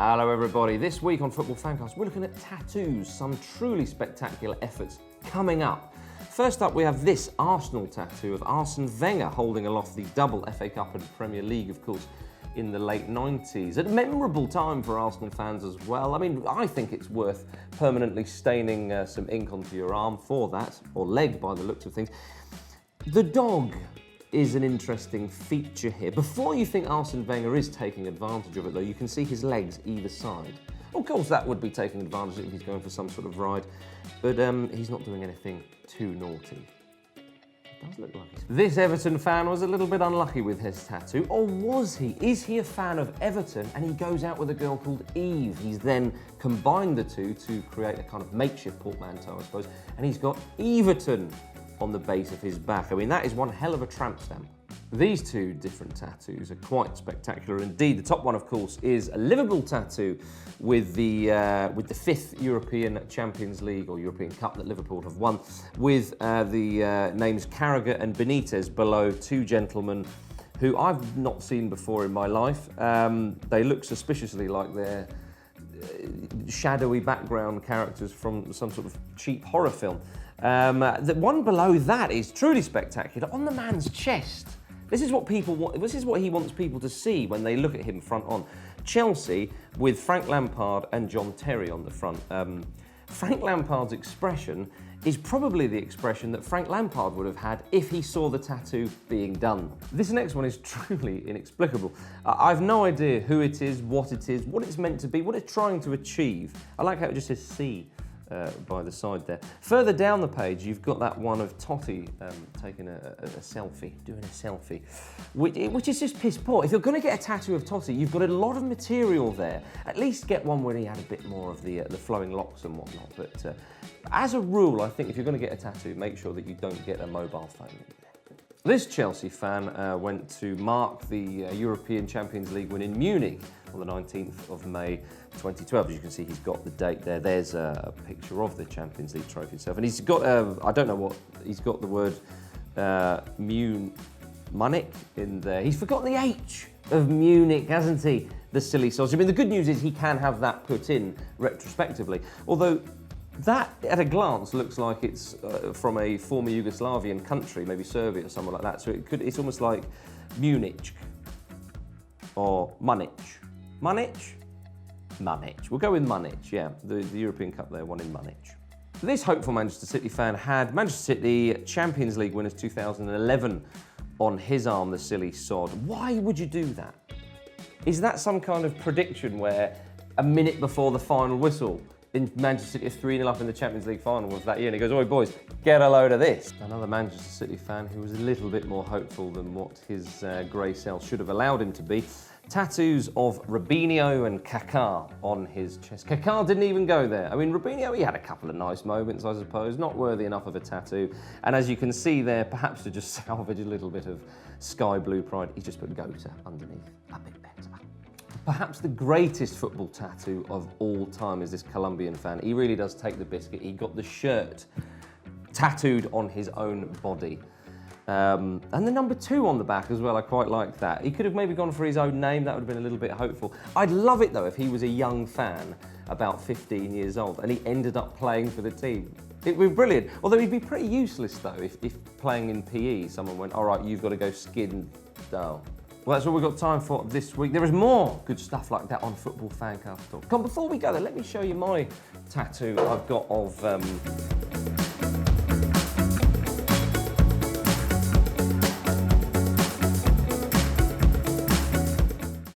Hello everybody, this week on Football Fancast we're looking at tattoos, some truly spectacular efforts coming up. First up we have this Arsenal tattoo of Arsene Wenger holding aloft the double FA Cup and Premier League, of course, in the late 90s. A memorable time for Arsenal fans as well. I mean, I think it's worth permanently staining some ink onto your arm for that, or leg by the looks of things. The dog is an interesting feature here. Before you think Arsene Wenger is taking advantage of it, though, you can see his legs either side. Of course, that would be taking advantage if he's going for some sort of ride, but he's not doing anything too naughty. It does look like it. This Everton fan was a little bit unlucky with his tattoo, or was he? Is he a fan of Everton and he goes out with a girl called Eve? He's then combined the two to create a kind of makeshift portmanteau, I suppose, and he's got Everton on the base of his back. I mean, that is one hell of a tramp stamp. These two different tattoos are quite spectacular indeed. The top one, of course, is a Liverpool tattoo with the fifth European Champions League or European Cup that Liverpool have won, with the names Carragher and Benitez below, two gentlemen who I've not seen before in my life. They look suspiciously like they're shadowy background characters from some sort of cheap horror film. The one below that is truly spectacular. On the man's chest, this is what people want. This is what he wants people to see when they look at him front on. Chelsea with Frank Lampard and John Terry on the front. Frank Lampard's expression is probably the expression that Frank Lampard would have had if he saw the tattoo being done. This next one is truly inexplicable. I've no idea who it is, what it's meant to be, what it's trying to achieve. I like how it just says C by the side there. Further down the page, you've got that one of Totti taking a selfie, doing a selfie, which is just piss poor. If you're going to get a tattoo of Totti, you've got a lot of material there. At least get one where he had a bit more of the flowing locks and whatnot. But as a rule, I think if you're going to get a tattoo, make sure that you don't get a mobile phone in there. This Chelsea fan went to mark the European Champions League win in Munich on the 19th of May 2012. As you can see, he's got the date there. There's a picture of the Champions League trophy itself. And he's got, I don't know what, he's got the word Munich in there. He's forgotten the H of Munich, hasn't he? The silly sausage. I mean, the good news is he can have that put in retrospectively. Although, that, at a glance, looks like it's from a former Yugoslavian country, maybe Serbia or somewhere like that. So it's almost like Munich or Munich. Munich? Munich. We'll go with Munich, yeah. The European Cup there, won in Munich. This hopeful Manchester City fan had Manchester City Champions League winners 2011 on his arm, the silly sod. Why would you do that? Is that some kind of prediction where a minute before the final whistle, in Manchester City is 3-0 up in the Champions League final of that year, and he goes, "Oi boys, get a load of this." Another Manchester City fan who was a little bit more hopeful than what his grey cell should have allowed him to be. Tattoos of Robinho and Kaká on his chest. Kaká didn't even go there. I mean, Robinho, he had a couple of nice moments, I suppose, not worthy enough of a tattoo. And as you can see there, perhaps to just salvage a little bit of sky blue pride, he just put Gota underneath, a bit better. Perhaps the greatest football tattoo of all time is this Colombian fan. He really does take the biscuit. He got the shirt tattooed on his own body. And the number 2 on the back as well, I quite like that. He could have maybe gone for his own name, that would have been a little bit hopeful. I'd love it though if he was a young fan, about 15 years old, and he ended up playing for the team. It would be brilliant. Although he'd be pretty useless though if playing in PE, someone went, "All right, you've got to go skin down." Well, that's all we've got time for this week. There is more good stuff like that on FootballFanCast.com. Before we go though, let me show you my tattoo I've got of